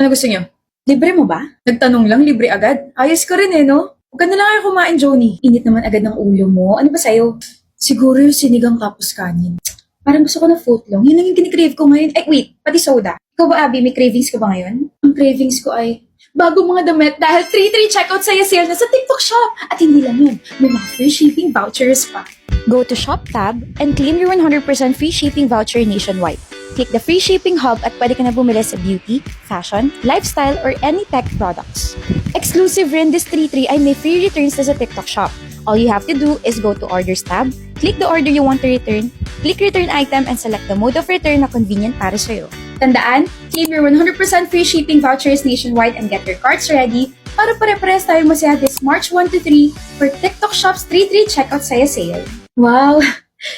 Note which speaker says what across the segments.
Speaker 1: Ano gusto niyo?
Speaker 2: Libre mo ba?
Speaker 1: Nagtanong lang, libre agad. Ayos ka rin no? Huwag ka na lang kayo kumain, Joni.
Speaker 2: Init naman agad ng ulo mo. Ano ba sa'yo?
Speaker 1: Siguro yung sinigang tapos kanin.
Speaker 2: Parang gusto ko ng footlong. Yun lang yung kinikrave ko ngayon. Ay, wait. Pati soda. Ikaw ba, Abby? May cravings ka ba ngayon?
Speaker 1: Ang cravings ko ay bagong mga damit dahil 3-3 checkout sa'yo sale na sa TikTok shop.
Speaker 2: At hindi lang yun. May mga free shipping vouchers pa.
Speaker 3: Go to Shop tab and claim your 100% free shipping voucher nationwide. Click the free shipping hub at pwede ka na bumili sa beauty, fashion, lifestyle, or any tech products. Exclusive rin this 3-3 ay may free returns na sa TikTok shop. All you have to do is go to Orders tab, click the order you want to return, click return item, and select the mode of return na convenient para sa'yo.
Speaker 2: Tandaan, claim your 100% free shipping vouchers nationwide and get your carts ready para pare-pares tayo masaya this March 1 to 3 for TikTok Shop's 3-3 checkout saya sale.
Speaker 1: Wow!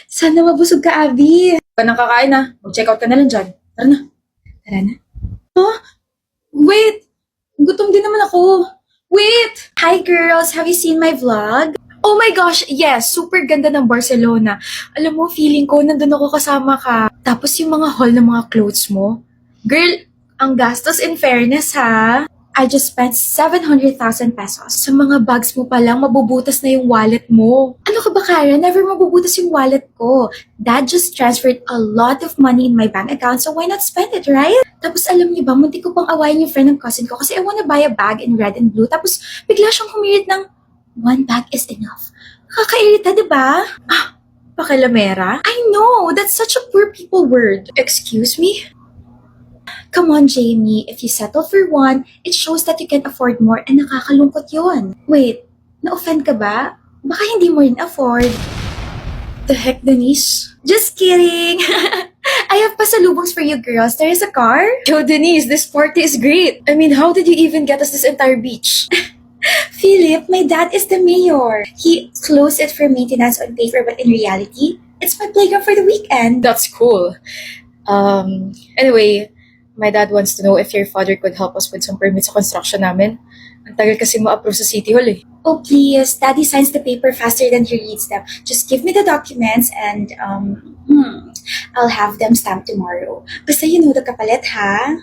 Speaker 1: Sana mabusog ka, Abby. Huwag ka nang kakain na. Mag-checkout ka na lang dyan. Tara na.
Speaker 2: Tara na.
Speaker 1: Huh? Wait! Gutom din naman ako. Wait!
Speaker 2: Hi girls! Have you seen my vlog?
Speaker 1: Oh my gosh, yes! Super ganda ng Barcelona. Alam mo, feeling ko nandun ako kasama ka. Tapos yung mga haul ng mga clothes mo. Girl, ang gastos in fairness ha.
Speaker 2: I just spent 700,000 pesos.
Speaker 1: Sa mga bags mo pa lang, mabubutas na yung wallet mo.
Speaker 2: Ano ka ba, Kara? Never mabubutas yung wallet ko. Dad just transferred a lot of money in my bank account, so why not spend it, right? Tapos alam niyo ba, muntik ko pang awayin yung friend ng cousin ko kasi I wanna buy a bag in red and blue. Tapos bigla siyang humirit ng, one bag is enough. Nakakairita, diba?
Speaker 1: Pakilamera?
Speaker 2: I know, that's such a poor people word.
Speaker 1: Excuse me?
Speaker 2: Come on, Jamie. If you settle for one, it shows that you can afford more and nakakalungkot yun. Wait, na-offend ka ba? Baka hindi mo rin afford.
Speaker 1: The heck, Denise?
Speaker 2: Just kidding! I have pasalubongs for you girls. There is a car.
Speaker 1: Yo, Denise, this party is great. I mean, how did you even get us this entire beach?
Speaker 2: Philip, my dad is the mayor. He closed it for maintenance on paper, but in reality, it's my playground for the weekend.
Speaker 1: That's cool. Anyway, my dad wants to know if your father could help us with some permits sa construction namin. Ang tagal kasi ma-approve sa City Hall eh.
Speaker 2: Oh, please. Daddy signs the paper faster than he reads them. Just give me the documents and, I'll have them stamped tomorrow. Basta you know the kapalit, ha?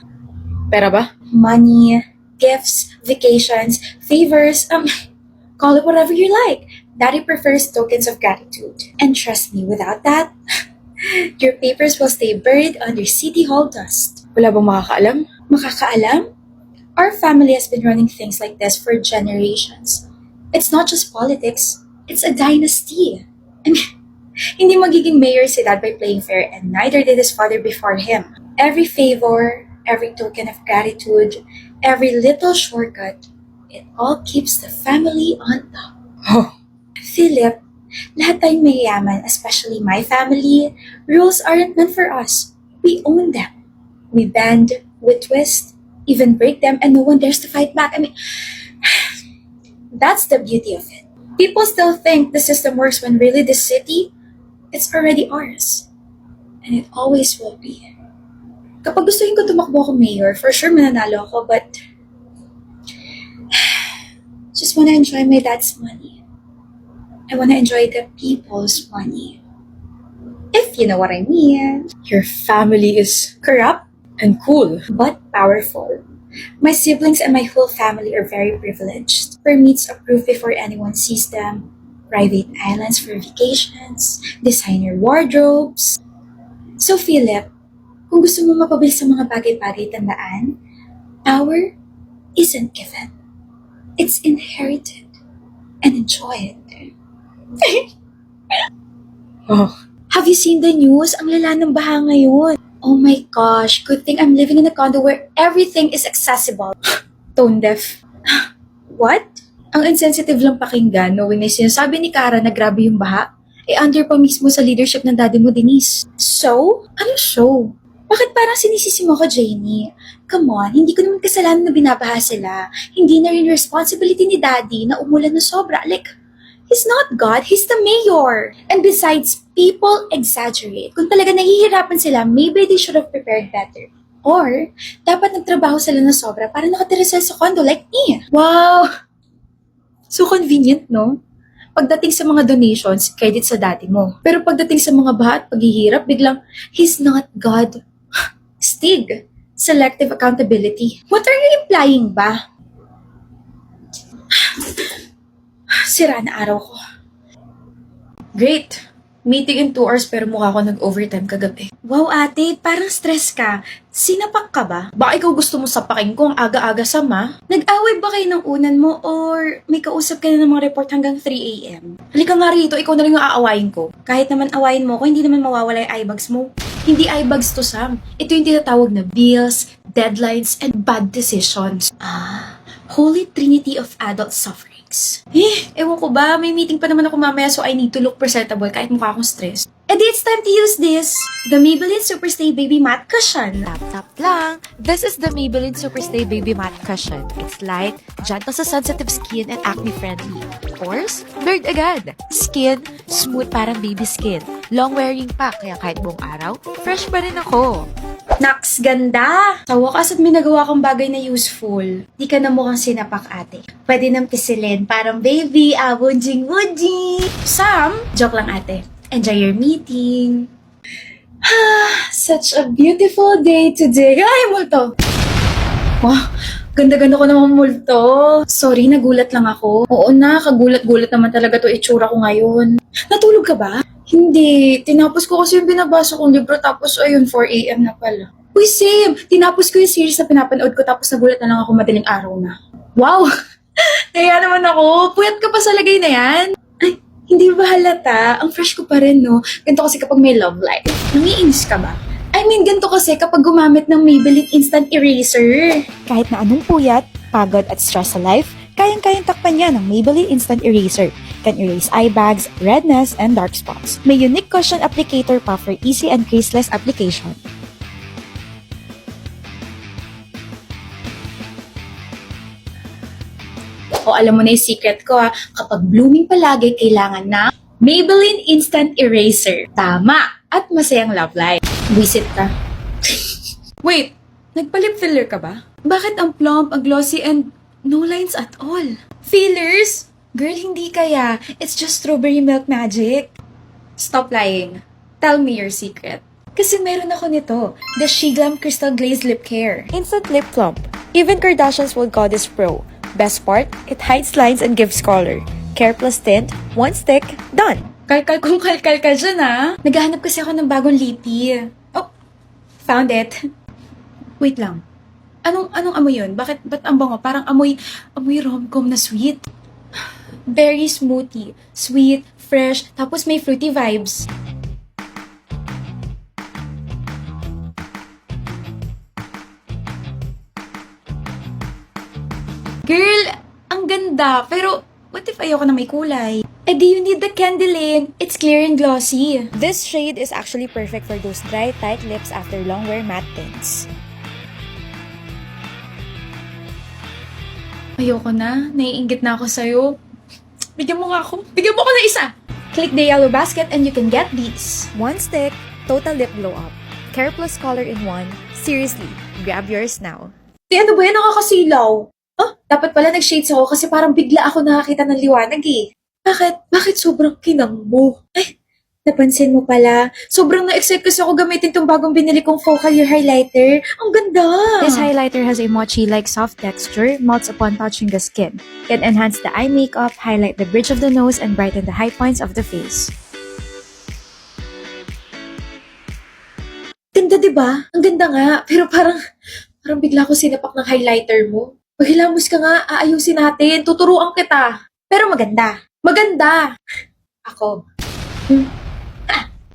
Speaker 1: Pera ba?
Speaker 2: Money, gifts, vacations, favors, call it whatever you like. Daddy prefers tokens of gratitude. And trust me, without that, your papers will stay buried under City Hall dust.
Speaker 1: Wala bang makakaalam?
Speaker 2: Makakaalam? Our family has been running things like this for generations. It's not just politics, it's a dynasty. I mean, hindi magiging mayor si dad by playing fair and neither did his father before him. Every favor, every token of gratitude, every little shortcut, it all keeps the family on top.
Speaker 1: Oh,
Speaker 2: Philip, lahat tayong mayayaman, especially my family, rules aren't meant for us. We own them. We bend, we twist, even break them, and no one dares to fight back. I mean, that's the beauty of it. People still think the system works when really this city, it's already ours. And it always will be. Kapag gustuhin ko tumakbo ako mayor, for sure mananalo ako, but just wanna enjoy my dad's money. I wanna enjoy the people's money. If you know what I mean.
Speaker 1: your family is
Speaker 2: Corrupt,
Speaker 1: and cool.
Speaker 2: but powerful. My siblings and my whole family are very privileged. Permits approved before anyone sees them. Private islands for vacations. Designer wardrobes. So Philip, kung gusto mo mapabilis sa mga bagay-bagay, tandaan, power isn't given. It's inherited. And enjoy it.
Speaker 1: Oh,
Speaker 2: Have you seen the news? Ang lala ng baha ngayon. Oh my gosh, good thing I'm living in a condo where everything is accessible.
Speaker 1: tone deaf.
Speaker 2: What?
Speaker 1: Ang insensitive lang pakinggan knowing na sinasabi ni Kara na grabe yung baha, under pa mismo sa leadership ng daddy mo, Denise.
Speaker 2: So? Ano show? Bakit parang sinisisi mo ko, Jamie? Come on, hindi ko naman kasalanan na binabaha sila. Hindi na rin responsibility ni daddy na umulan na sobra. Like, he's not God, he's the mayor. And besides, people exaggerate. Kung talaga nahihirapan sila, maybe they should have prepared better. Or, dapat nagtrabaho sila na sobra para nakatira sila sa condo like me.
Speaker 1: Wow! So convenient, no? Pagdating sa mga donations, credit sa daddy mo. Pero pagdating sa mga baha at paghihirap, biglang, he's not God.
Speaker 2: Stig.
Speaker 1: Selective accountability.
Speaker 2: What are you implying ba? Sira na araw ko.
Speaker 1: Great. Meeting in 2 hours pero mukha ko nag-overtime kagabi.
Speaker 2: Wow ate, parang stress ka. Sinapak ka ba?
Speaker 1: Baka ikaw gusto mo sapakin ko ang aga-aga sama?
Speaker 2: Nag-away ba kayo ng unan mo or may kausap ka na ng mga report hanggang 3 a.m.?
Speaker 1: Halika nga rito, ikaw na lang yung aawayin ko.
Speaker 2: Kahit naman awayin mo ko, hindi naman mawawala yung eyebags mo.
Speaker 1: Hindi eyebags to, Sam. Ito yung tinatawag na bills, deadlines, and bad decisions.
Speaker 2: Holy trinity of adult sufferings.
Speaker 1: Ewan ko ba, may meeting pa naman ako mamaya so I need to look presentable kahit mukha akong stress.
Speaker 2: Edi it's time to use this. The Maybelline Superstay Baby Matte Cushion.
Speaker 3: Tap lang. This is the Maybelline Superstay Baby Matte Cushion. It's light, gentle sa sensitive skin, and acne-friendly. Pores? Blurred agad. Skin? Smooth parang baby skin. Long wearing pa, kaya kahit buong araw, fresh pa rin ako.
Speaker 2: Naks, ganda! Sa wakas at may nagawa kang bagay na useful. Di ka na mukhang sinapak ate. Pwede nang pisilin, parang baby, wunjing-wunjing.
Speaker 1: Sam?
Speaker 2: Joke lang ate. Enjoy your meeting. Such a beautiful day today.
Speaker 1: Ay, multo! Wow, ganda-ganda ko naman multo.
Speaker 2: Sorry, nagulat lang ako.
Speaker 1: Oo na, kagulat-gulat naman talaga to itsura ko ngayon.
Speaker 2: Natulog ka ba?
Speaker 1: Hindi, tinapos ko kasi yung binabasa kong libro tapos ayun, 4 a.m. na pala.
Speaker 2: Uy, same! Tinapos ko yung series na pinapanood ko tapos nagulat na lang ako madaling araw na.
Speaker 1: Wow! Kaya naman ako, puyat ka pa sa lagay na yan.
Speaker 2: Ay, hindi ba halata? Ang fresh ko pa rin, no? Ganito kasi kapag may love life. Nangiinis ka ba? I mean, ganito kasi kapag gumamit ng Maybelline Instant Eraser.
Speaker 3: Kahit na anong puyat, pagod at stress sa life, kayang-kayang takpan niya ng Maybelline Instant Eraser. Can erase eye bags, redness, and dark spots. May unique cushion applicator pa for easy and creaseless application.
Speaker 2: O alam mo na yung secret ko ha, kapag blooming palagi, kailangan na Maybelline Instant Eraser. Tama! At masayang love life. Visit ka.
Speaker 1: Wait, nagpa-lip filler ka ba?
Speaker 2: Bakit ang plump, ang glossy, and no lines at all?
Speaker 1: Fillers?
Speaker 2: Girl, hindi kaya. It's just strawberry milk magic.
Speaker 1: Stop lying. Tell me your secret.
Speaker 2: Kasi meron ako nito. The Shiglam Crystal Glazed Lip Care.
Speaker 3: Instant lip plump. Even Kardashians would call this pro. Best part, it hides lines and gives color. Care plus tint, one stick, done.
Speaker 1: Kalkal kung kalkal ka dyan ah.
Speaker 2: Naghahanap kasi ako ng bagong lippy. Oh, found it. Wait lang. Anong amoy yun? Ba't ang bango? Parang amoy rom-com na sweet. Berry smoothie. Sweet, fresh, tapos may fruity vibes. Girl, ang ganda. Pero, what if ayoko na may kulay? Eh di you need the candy lane. It's clear and glossy.
Speaker 3: This shade is actually perfect for those dry, tight lips after long wear matte tints.
Speaker 1: Ayoko na. Naiinggit na ako sa'yo. Bigyan mo nga ako. Bigyan mo ako na isa.
Speaker 2: Click the yellow basket and you can get these.
Speaker 3: One stick, total lip glow up. Care plus color in one. Seriously, grab yours now.
Speaker 2: Ano ba yan? Nakakasilaw. Oh, dapat pala nag-shades ako kasi parang bigla ako nakakita ng liwanag eh. Bakit sobrang kinang mo? Ay, napansin mo pala. Sobrang na-excite kasi ako gamitin tong bagong binili kong focal year highlighter. Ang ganda!
Speaker 3: This highlighter has a mochi-like soft texture, melts upon touching the skin. Can enhance the eye makeup, highlight the bridge of the nose, and brighten the high points of the face.
Speaker 2: Ganda, diba? Ang ganda nga. Pero parang bigla ako sinapak ng highlighter mo. Maghilamos ka nga, aayusin natin. Tuturuan kita. Pero maganda. Maganda! Ako.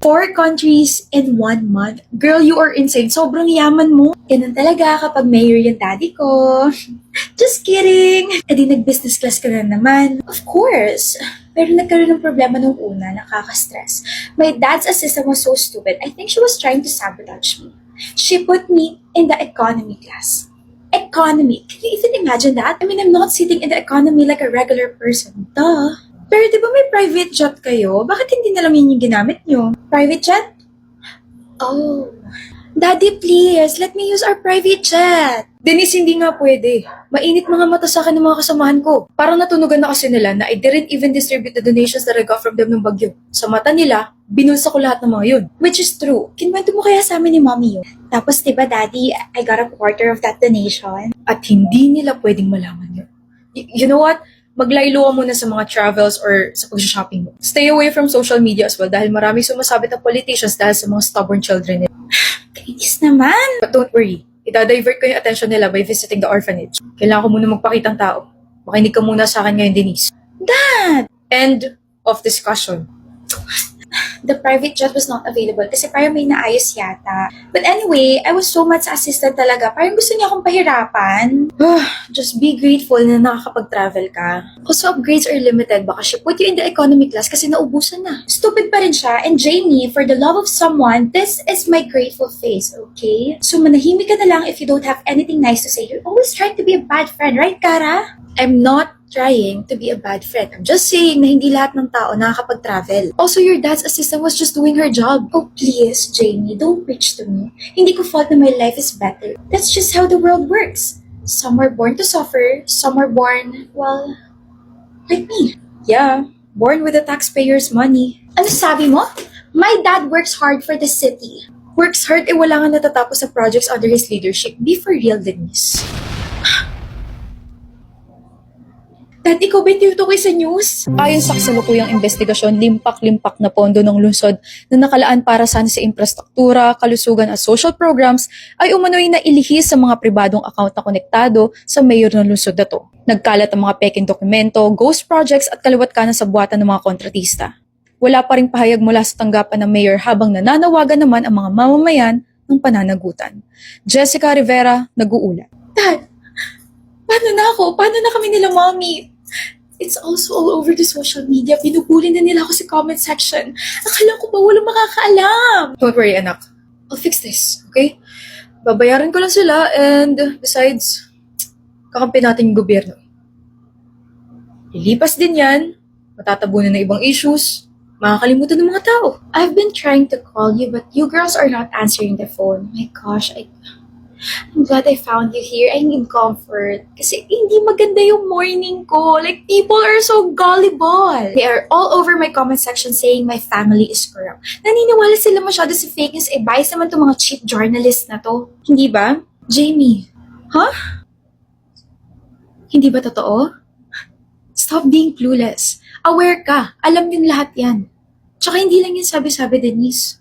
Speaker 2: 4 countries in 1 month. Girl, you are insane. Sobrang yaman mo. Ganun talaga kapag mayor yung daddy ko. Just kidding. E di nag-business class ka na naman. Of course. Pero nagkaroon ng problema nung una, nakaka-stress. My dad's assistant was so stupid. I think she was trying to sabotage me. She put me in the economy class. Economy. Can you even imagine that? I mean, I'm not sitting in the economy like a regular person. Duh. Pero di ba may private jet kayo? Bakit hindi na lang yun yung ginamit nyo? Private jet? Oh. Daddy, please. Let me use our private jet.
Speaker 1: Denise, hindi nga pwede. Mainit mga mata sa akin ng mga kasamahan ko. Parang natunugan na kasi nila na I didn't even distribute the donations that I got from them ng bagyo. Sa mata nila, binulsa ko lahat ng mga yun.
Speaker 2: Which is true. Kinwento mo kaya sa amin ni mommy yun? Tapos, diba, Daddy, I got a quarter of that donation.
Speaker 1: At hindi nila pwedeng malaman yun. You know what? Maglaylo ka muna sa mga travels or sa pag-shopping mo. Stay away from social media as well dahil marami sumasabit ng politicians dahil sa mga stubborn children nila.
Speaker 2: Kainis naman.
Speaker 1: But don't worry, itadivert ko yung attention nila by visiting the orphanage. Kailangan ko muna magpakitang tao. Makinig ka muna sa akin ngayon, Denise.
Speaker 2: Dad!
Speaker 1: End of discussion.
Speaker 2: The private jet was not available kasi parang may naayos yata. But anyway, I was so much sa assistant talaga. Parang gusto niya akong pahirapan.
Speaker 1: Just be grateful na nakakapag-travel ka. Also, upgrades are limited. Baka she put you in the economy class kasi naubusan na.
Speaker 2: Stupid pa rin siya. And Jamie, for the love of someone, this is my grateful face, okay? So manahimik ka na lang if you don't have anything nice to say. You're always trying to be a bad friend, right, Kara?
Speaker 1: I'm not trying to be a bad friend. I'm just saying na hindi lahat ng tao nakakapag-travel. Also, your dad's assistant was just doing her job.
Speaker 2: Oh, please, Jamie, don't preach to me. Hindi ko fault na my life is better. That's just how the world works. Some are born to suffer, some are born, well, like me.
Speaker 1: Yeah, born with the taxpayers' money.
Speaker 2: Ano sabi mo? My dad works hard for the city.
Speaker 1: Works hard, wala nga natatapos sa projects under his leadership. Be for real, Denise.
Speaker 2: Dad, ikaw ba tinutukoy sa news?
Speaker 3: Ayon sa kasalukuyang investigasyon, limpak-limpak na pondo ng lungsod na nakalaan para sana sa infrastruktura, kalusugan at social programs ay umano'y nailihis sa mga pribadong account na konektado sa mayor ng lungsod na to. Nagkalat ang mga peking dokumento, ghost projects at kaliwat kanan sa buhatan ng mga kontratista. Wala pa ring pahayag mula sa tanggapan ng mayor habang nananawagan naman ang mga mamamayan ng pananagutan. Jessica Rivera, nag-uulat.
Speaker 2: Dad, paano na ako? Paano na kami nila, Mommy? It's also all over the social media. Binubuli na nila ako sa comment section. Akala ko ba walang makakaalam?
Speaker 1: Don't worry, anak. I'll fix this, okay? Babayaran ko lang sila and besides, kakampi natin yung gobyerno. Lilipas din yan, matatabunan na ibang issues, makakalimutan ng mga tao.
Speaker 2: I've been trying to call you, but you girls are not answering the phone. My gosh, I'm glad I found you here. I need comfort. Kasi hindi maganda yung morning ko. Like, people are so gullible. They are all over my comment section saying my family is corrupt. Naniniwala sila masyado sa fake news. Bias naman itong mga cheap journalists na to. Hindi ba? Jamie. Huh?
Speaker 1: Hindi ba totoo? Stop being clueless. Aware ka. Alam din lahat yan. Tsaka hindi lang yan sabi-sabi, Denise.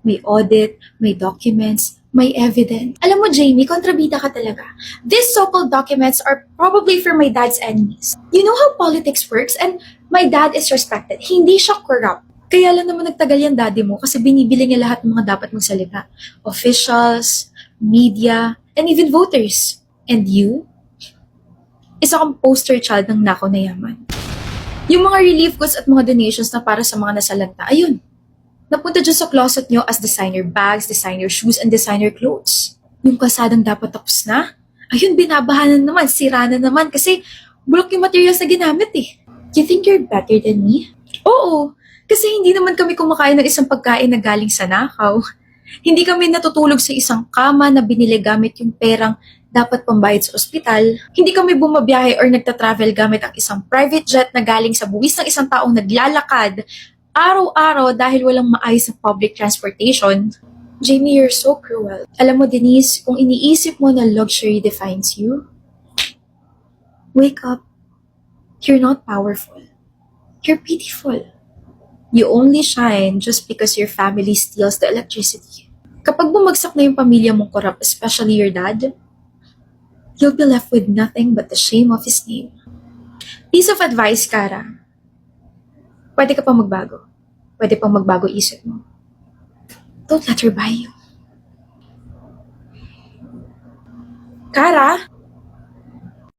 Speaker 1: May audit, may documents, may evidence.
Speaker 2: Alam mo, Jamie, kontrabida ka talaga. These so-called documents are probably for my dad's enemies. You know how politics works and my dad is respected. Hindi siya corrupt.
Speaker 1: Kaya lang naman nagtagal yan daddy mo kasi binibili niya lahat ng mga dapat mong salita. Officials, media, and even voters. And you? Isa kang poster child ng nakaw na yaman. Yung mga relief goods at mga donations na para sa mga nasalanta, ayun. Napunta dyan sa closet nyo as designer bags, designer shoes, and designer clothes. Yung kasadang dapat tapos na, ayun, binabahanan naman, sira na naman kasi bulok yung materials na ginamit eh.
Speaker 2: You think you're better than me?
Speaker 1: Oo, kasi hindi naman kami kumakain ng isang pagkain na galing sa nakaw. Hindi kami natutulog sa isang kama na binili gamit yung perang dapat pambayad sa ospital. Hindi kami bumabiyahe or nagta-travel gamit ang isang private jet na galing sa buwis ng isang taong naglalakad araw-araw dahil walang maayos na public transportation.
Speaker 2: Jamie, you're so cruel.
Speaker 1: Alam mo, Denise, kung iniisip mo na luxury defines you, wake up. You're not powerful. You're pitiful. You only shine just because your family steals the electricity. Kapag bumagsak na yung pamilya mong corrupt, especially your dad, you'll be left with nothing but the shame of his name. Piece of advice, Kara. Pwede ka pang magbago. Pwede pang magbago isip mo. Don't let her buy you.
Speaker 2: Kara?